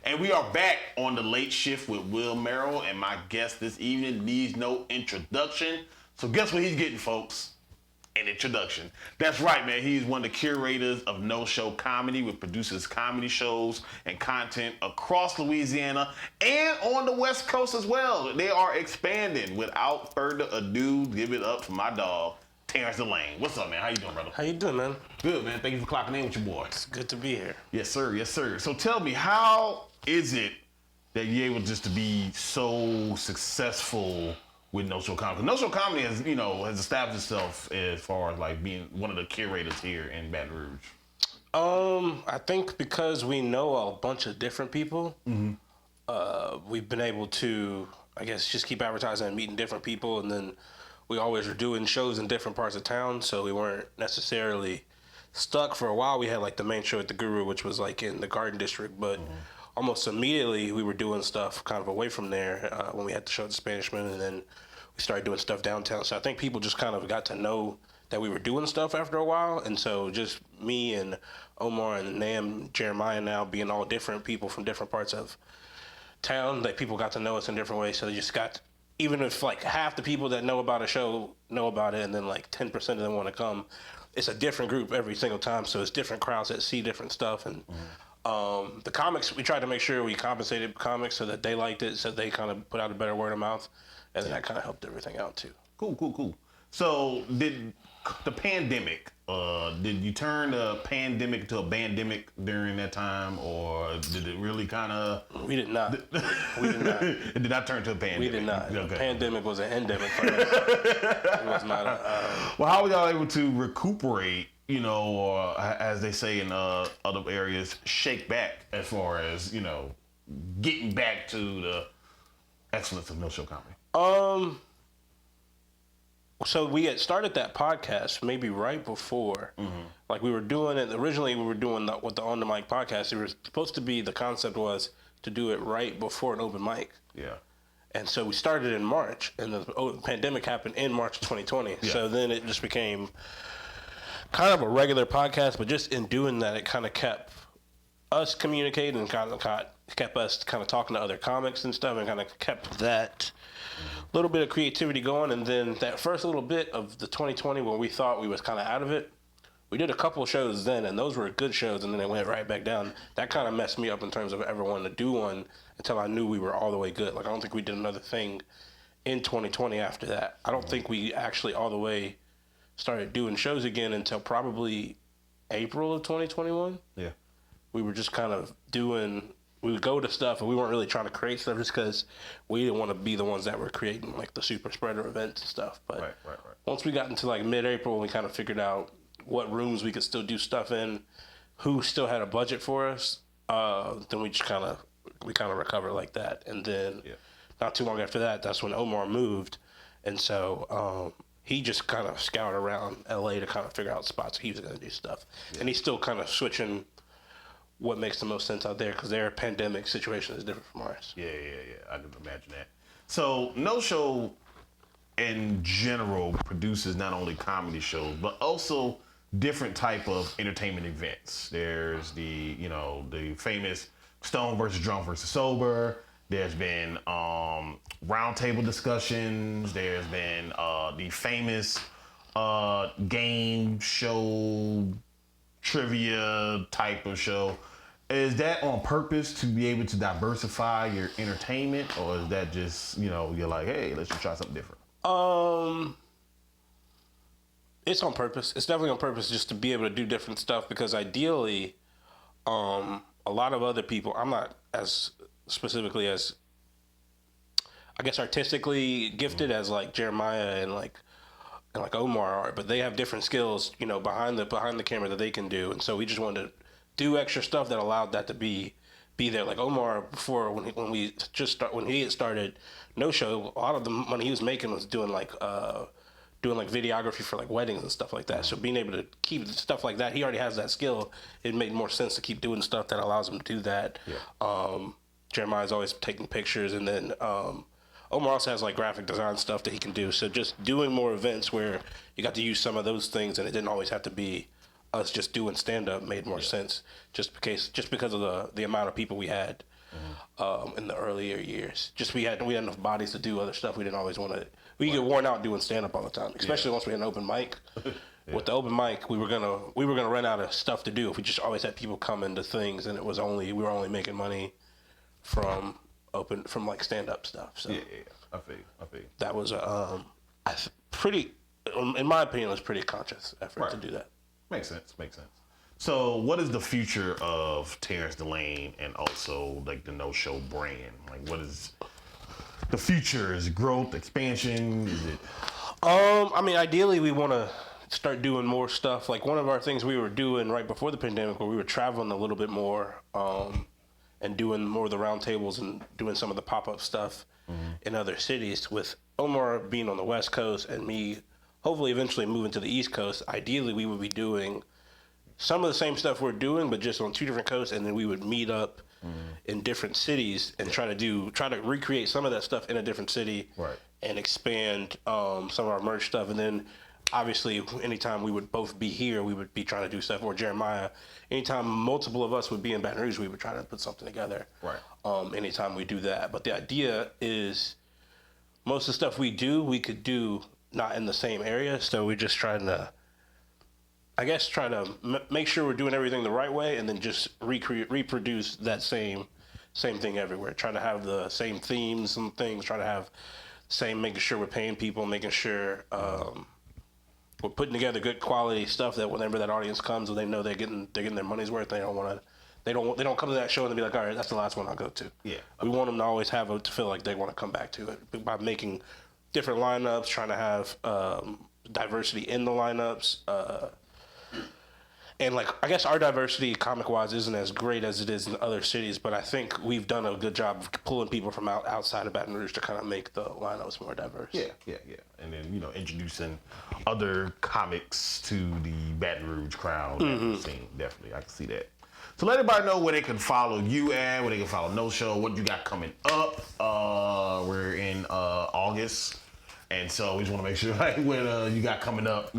And we are back on the late shift with Will Merrill, and my guest this evening needs no introduction. So guess what he's getting, folks? An introduction. That's right, man. He's one of the curators of No Show Comedy, which produces comedy shows and content across Louisiana and on the West Coast as well. They are expanding. Without further ado, give it up for my dog, Terence Delaine. What's up, man? How you doing, brother? How you doing, man? Good, man. Thank you for clocking in with your boy. It's good to be here. Yes, sir. Yes, sir. So tell me, how is it that you're able just to be so successful with No Show Comedy? No Show Comedy has, has established itself as far as like being one of the curators here in Baton Rouge. I think because we know a bunch of different people, we've been able to, I guess, just keep advertising and meeting different people, and then we always were doing shows in different parts of town, so we weren't necessarily stuck. For a while, we had like the main show at the Guru, which was like in the Garden District, but almost immediately we were doing stuff kind of away from there when we had the show at the Spanishman, and then we started doing stuff downtown. So I think people just kind of got to know that we were doing stuff after a while, and so just me and Omar and Nam, Jeremiah now being all different people from different parts of town, that people got to know us in different ways. So they just got, even if like half the people that know about a show know about it, and then like 10% of them want to come, it's a different group every single time. So it's different crowds that see different stuff. And the comics, we tried to make sure we compensated comics so that they liked it, so they kind of put out a better word of mouth, and then that kind of helped everything out too. Cool. So did the pandemic, did you turn the pandemic to a bandemic during that time, or did it really kind of... We did not. It did not turn to a pandemic? We did not. Okay. The pandemic was an endemic for us. It was not a... Well, how were y'all able to recuperate, or as they say in other areas, shake back as far as, getting back to the excellence of No Show Comedy? So we had started that podcast maybe right before. Like we were doing it, originally we were doing with the On the Mic podcast. It was supposed to be, the concept was to do it right before an open mic. Yeah. And so we started in March, and the pandemic happened in March of 2020. Yeah. So then it just became kind of a regular podcast, but just in doing that, it kind of kept us communicating and kind of kept us kind of talking to other comics and stuff, and kind of kept that little bit of creativity going. And then that first little bit of the 2020 when we thought we was kind of out of it, we did a couple of shows then, and those were good shows, and then it went right back down. That kind of messed me up in terms of ever wanting to do one until I knew we were all the way good. Like, I don't think we did another thing in 2020 after that. I don't think we actually all the way started doing shows again until probably April of 2021. Yeah. We were just kind of we would go to stuff, and we weren't really trying to create stuff just because we didn't want to be the ones that were creating like the super spreader events and stuff. But Right. once we got into like mid-April, we kind of figured out what rooms we could still do stuff in, who still had a budget for us. Then we just kind of recovered like that. And then not too long after that, that's when Omar moved, and so he just kind of scoured around LA to kind of figure out spots he was going to do stuff, and he's still kind of switching what makes the most sense out there, because their pandemic situation is different from ours. Yeah. I can imagine that. So No Show in general produces not only comedy shows, but also different type of entertainment events. There's the famous Stone versus Drunk versus Sober. There's been roundtable discussions. There's been the famous game show, trivia type of show. Is that on purpose to be able to diversify your entertainment, or is that just, you're like, hey, let's just try something different? It's on purpose. It's definitely on purpose, just to be able to do different stuff, because ideally, a lot of other people, I'm not as specifically as, I guess, artistically gifted as like Jeremiah and like Omar are, but they have different skills, behind the camera that they can do. And so we just wanted to do extra stuff that allowed that to be there. Like Omar, before when he had started No Show, a lot of the money he was making was doing like videography for like weddings and stuff like that. So being able to keep stuff like that, he already has that skill. It made more sense to keep doing stuff that allows him to do that. Yeah. Jeremiah's always taking pictures, and then Omar also has like graphic design stuff that he can do. So just doing more events where you got to use some of those things, and it didn't always have to be us just doing stand-up, made more sense just because of the amount of people we had. in the earlier years. Just we had enough bodies to do other stuff. We didn't always want to. We get worn out doing stand up all the time, especially once we had an open mic. With the open mic, we were gonna run out of stuff to do if we just always had people coming to things, and we were only making money from like stand up stuff. So I feel you. that was pretty, in my opinion, it was pretty conscious effort to do that. Makes sense. So, what is the future of Terence Delaine and also like the No Show brand? Like, what is the future? Is it growth, expansion? Is it? I mean, ideally, we want to start doing more stuff. Like one of our things we were doing right before the pandemic, where we were traveling a little bit more, and doing more of the round tables and doing some of the pop-up stuff in other cities. With Omar being on the West Coast and me, hopefully eventually moving to the East Coast. Ideally, we would be doing some of the same stuff we're doing, but just on 2 different coasts, and then we would meet up in different cities and try to recreate some of that stuff in a different city, and expand some of our merch stuff. And then obviously anytime we would both be here, we would be trying to do stuff. Or Jeremiah, anytime multiple of us would be in Baton Rouge, we would try to put something together. Anytime we do that. But the idea is most of the stuff we do, we could do not in the same area. So we're just trying to, make sure we're doing everything the right way, and then just reproduce that same thing everywhere. Try to have the same themes and things. Try to have making sure we're paying people, making sure we're putting together good quality stuff that whenever that audience comes, they know they're getting their money's worth. They don't come to that show and be like, all right, that's the last one I'll go to. We want them to always to feel like they want to come back to it by making different lineups, trying to have diversity in the lineups. And like, I guess our diversity comic-wise isn't as great as it is in other cities, but I think we've done a good job of pulling people from outside of Baton Rouge to kind of make the lineups more diverse. Yeah. And then, introducing other comics to the Baton Rouge crowd. Definitely, I can see that. So let everybody know where they can follow you at, where they can follow No Show, what you got coming up. We're in August, and so we just want to make sure like what you got coming up,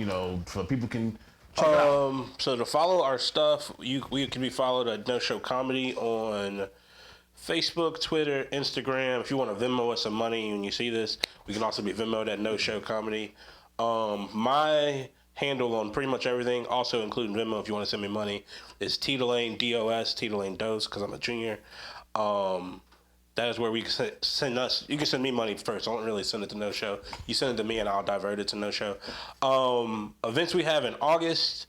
so people can check it out. So to follow our stuff, we can be followed at No Show Comedy on Facebook, Twitter, Instagram. If you want to Venmo us some money when you see this, we can also be Venmo'd at No Show Comedy. My handle on pretty much everything, also including Venmo if you want to send me money, is T Delaine DOS, T Delaine Dose, because I'm a junior. That is where we can send us. You can send me money first. I don't really send it to No Show. You send it to me, and I'll divert it to No Show. Events we have in August.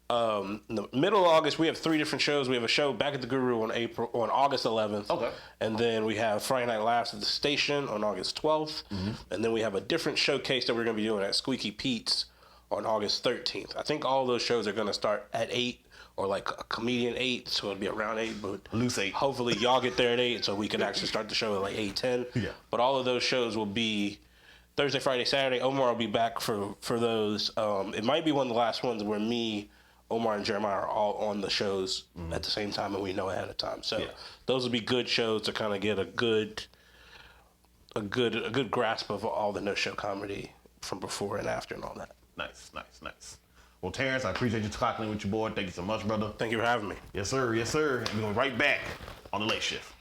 In the middle of August, we have 3 different shows. We have a show back at the Guru on August 11th. Okay. And then we have Friday Night Laughs at the Station on August 12th. And then we have a different showcase that we're going to be doing at Squeaky Pete's on August 13th. I think all those shows are going to start at 8. Or like a comedian 8, so it'll be around 8, but loose 8. Hopefully y'all get there at 8, so we can actually start the show at like 8:10. Yeah. But all of those shows will be Thursday, Friday, Saturday. Omar will be back for those. It might be one of the last ones where me, Omar, and Jeremiah are all on the shows at the same time, and we know ahead of time. So those will be good shows to kind of get a good grasp of all the No Show comedy from before and after and all that. Nice. Well, Terrence, I appreciate you talking with your boy. Thank you so much, brother. Thank you for having me. Yes, sir. And we're going right back on the late shift.